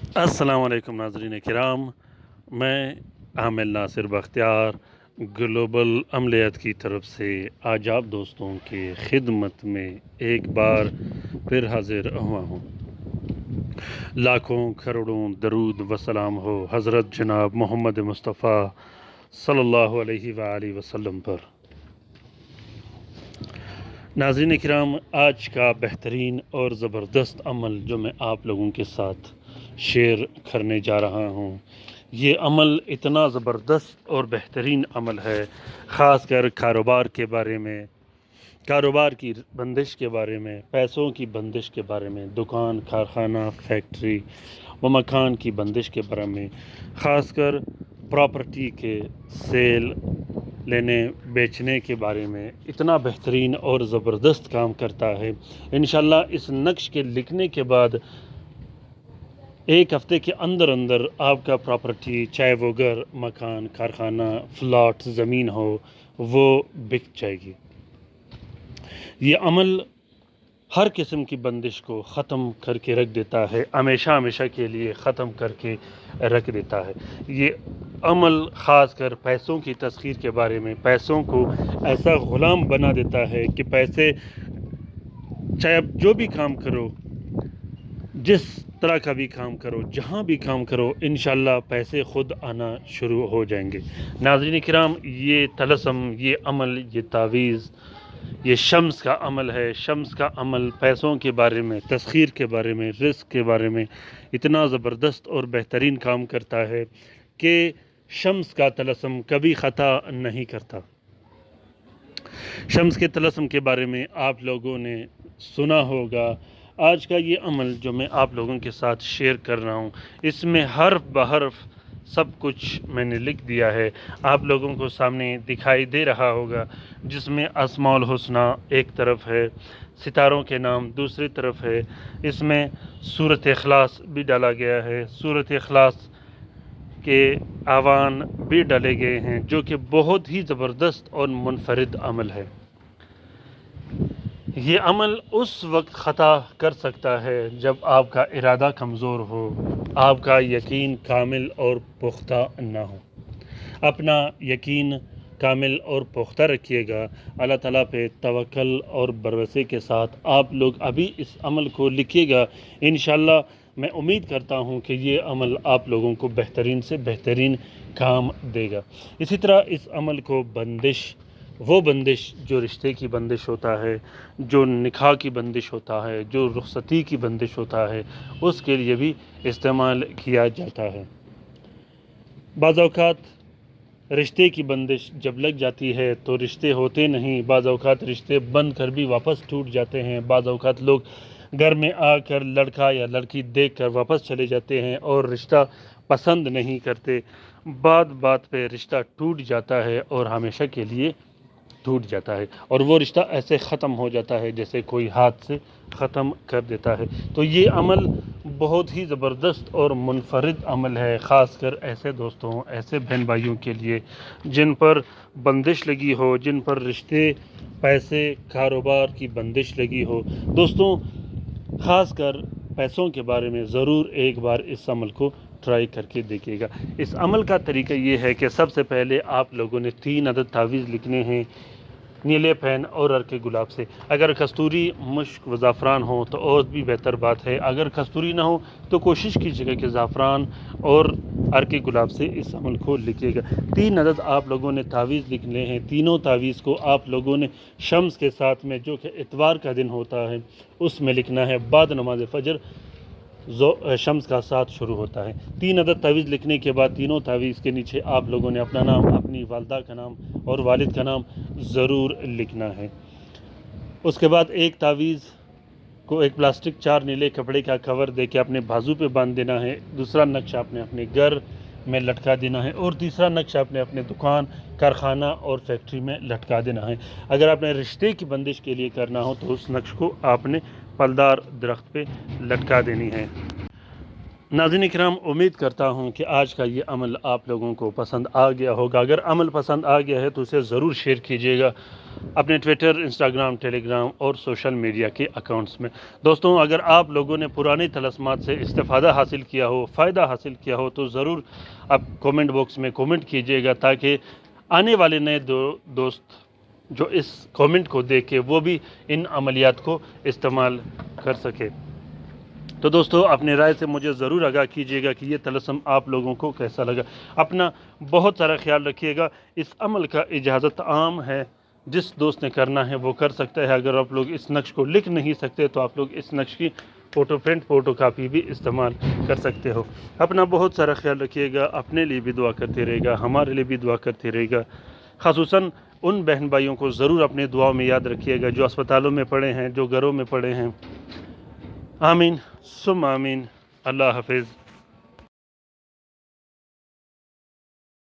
अस्सलाम वालेकुम नाज़रीन किराम, मैं आमिर नासिर बख्तियार ग्लोबल अमलियत की तरफ से आज आप दोस्तों की खिदमत में एक बार फिर हाजिर हुआ हूँ। लाखों करोड़ों दरूद व सलाम हो हज़रत जनाब मोहम्मद मुस्तफ़ा सल्लल्लाहु अलैहि वसल्लम पर। नाज़रीन किराम, आज का बेहतरीन और ज़बरदस्त अमल जो मैं आप लोगों के साथ शेयर करने जा रहा हूँ, ये अमल इतना ज़बरदस्त और बेहतरीन अमल है, ख़ास कर कारोबार के बारे में, कारोबार की बंदिश के बारे में, पैसों की बंदिश के बारे में, दुकान, कारखाना, फैक्ट्री व मकान की बंदिश के बारे में, ख़ास कर प्रॉपर्टी के सेल लेने बेचने के बारे में इतना बेहतरीन और ज़बरदस्त काम करता है। इंशाल्लाह इस नक्श के लिखने के बाद एक हफ़्ते के अंदर अंदर आपका प्रॉपर्टी, चाहे वो घर, मकान, कारखाना, फ्लॉट, ज़मीन हो, वो बिक जाएगी। ये अमल हर किस्म की बंदिश को ख़त्म करके रख देता है, हमेशा हमेशा के लिए ख़त्म करके रख देता है। ये अमल ख़ास कर पैसों की तस्खीर के बारे में, पैसों को ऐसा ग़ुलाम बना देता है कि पैसे, चाहे आप जो भी काम करो, जिस तरह का भी काम करो, जहाँ भी काम करो, इंशाल्लाह पैसे ख़ुद आना शुरू हो जाएंगे। नाज़रीन किराम, ये तलस्सुम, ये अमल, ये तावीज़, ये शम्स का अमल है। शम्स का अमल पैसों के बारे में, तस्खीर के बारे में, रिस्क के बारे में इतना ज़बरदस्त और बेहतरीन काम करता है कि शम्स का तलस्सुम कभी ख़ता नहीं करता। शम्स के तलस्सुम के बारे में आप लोगों ने सुना होगा। आज का ये अमल जो मैं आप लोगों के साथ शेयर कर रहा हूँ, इसमें हर्फ बहर्फ सब कुछ मैंने लिख दिया है, आप लोगों को सामने दिखाई दे रहा होगा, जिसमें अस्माउल हुस्ना एक तरफ है, सितारों के नाम दूसरी तरफ है, इसमें सूरत इखलास भी डाला गया है, सूरत इखलास के आवान भी डाले गए हैं, जो कि बहुत ही ज़बरदस्त और मुनफरिद अमल है। ये अमल उस वक्त ख़ता कर सकता है जब आपका इरादा कमज़ोर हो, आपका यकीन कामिल और पुख्ता ना हो। अपना यकीन कामिल और पुख्ता रखिएगा, अल्लाह ताला पे तवक्ल और भरोसे के साथ आप लोग अभी इस अमल को लिखिएगा। इंशाल्लाह मैं उम्मीद करता हूँ कि ये अमल आप लोगों को बेहतरीन से बेहतरीन काम देगा। इसी तरह इस अमल को बंदिश, वो बंदिश जो रिश्ते की बंदिश होता है, जो निकाह की बंदिश होता है, जो रुखसती की बंदिश होता है, उसके लिए भी इस्तेमाल किया जाता है। बाज़ औक़ात रिश्ते की बंदिश जब लग जाती है तो रिश्ते होते नहीं, बाज़ औक़ात रिश्ते बन कर भी वापस टूट जाते हैं। बाज़ औक़ात लोग घर में आकर लड़का या लड़की देख कर वापस चले जाते हैं और रिश्ता पसंद नहीं करते। बात बात पे रिश्ता टूट जाता है और हमेशा के लिए टूट जाता है, और वो रिश्ता ऐसे ख़त्म हो जाता है जैसे कोई हाथ से ख़त्म कर देता है। तो ये अमल बहुत ही ज़बरदस्त और मुनफरिद अमल है, ख़ास कर ऐसे दोस्तों, ऐसे बहन भाइयों के लिए जिन पर बंदिश लगी हो, जिन पर रिश्ते, पैसे, कारोबार की बंदिश लगी हो। दोस्तों, ख़ास कर पैसों के बारे में ज़रूर एक बार इस अमल को ट्राई करके देखिएगा। इस अमल का तरीका ये है कि सबसे पहले आप लोगों ने 3 अदद तावीज़ लिखने हैं, नीले पेन और अर्के गुलाब से। अगर कस्तूरी, मुश्क व ज़ाफ़रान हो तो और भी बेहतर बात है, अगर कस्तूरी ना हो तो कोशिश कीजिएगा कि ज़ाफ़रान और अर्के गुलाब से इस अमल को लिखिएगा। 3 अदद आप लोगों ने तावीज़ लिखने हैं। तीनों तावीज़ को आप लोगों ने शम्स के साथ में, जो कि इतवार का दिन होता है, उसमें लिखना है। बाद नमाज फ़जर शम्स का साथ शुरू होता है। 3 अदद तावीज़ लिखने के बाद तीनों तावीज़ के नीचे आप लोगों ने अपना नाम, अपनी वालदा का नाम और वालिद का नाम ज़रूर लिखना है। उसके बाद एक तावीज़ को एक प्लास्टिक 4 नीले कपड़े का कवर दे के अपने बाजू पे बांध देना है। दूसरा नक्शा आपने अपने घर में लटका देना है और तीसरा नक्शा आपने अपने दुकान, कारखाना और फैक्ट्री में लटका देना है। अगर आपने रिश्ते की बंदिश के लिए करना हो तो उस नक्श को आपने फलदार दरख्त पे लटका देनी है। ناظرین کرام، امید کرتا ہوں کہ آج کا یہ عمل آپ لوگوں کو پسند آ گیا ہوگا۔ اگر عمل پسند آ گیا ہے تو اسے ضرور شیئر کیجیے گا اپنے ٹویٹر، انسٹاگرام، ٹیلی گرام اور سوشل میڈیا کے اکاؤنٹس میں۔ دوستوں، اگر آپ لوگوں نے پرانی طلسمات سے استفادہ حاصل کیا ہو، فائدہ حاصل کیا ہو تو ضرور آپ کومنٹ باکس میں کومنٹ کیجیے گا، تاکہ آنے والے نئے دوست جو اس کومنٹ کو دیکھ کے وہ بھی ان عملیات کو استعمال کر سکے۔ تو دوستو، اپنے رائے سے مجھے ضرور آگاہ کیجیے گا کہ یہ طلسم آپ لوگوں کو کیسا لگا۔ اپنا بہت سارا خیال رکھیے گا۔ اس عمل کا اجازت عام ہے، جس دوست نے کرنا ہے وہ کر سکتا ہے۔ اگر آپ لوگ اس نقش کو لکھ نہیں سکتے تو آپ لوگ اس نقش کی فوٹو کاپی بھی استعمال کر سکتے ہو۔ اپنا بہت سارا خیال رکھیے گا، اپنے لیے بھی دعا کرتے رہے گا، ہمارے لیے بھی دعا کرتے رہے گا۔ خصوصاً ان بہن بھائیوں کو ضرور اپنے دعاؤں میں یاد رکھیے گا جو اسپتالوں میں پڑے ہیں، جو گھروں میں پڑے ہیں۔ آمین ثم آمین۔ اللہ حافظ۔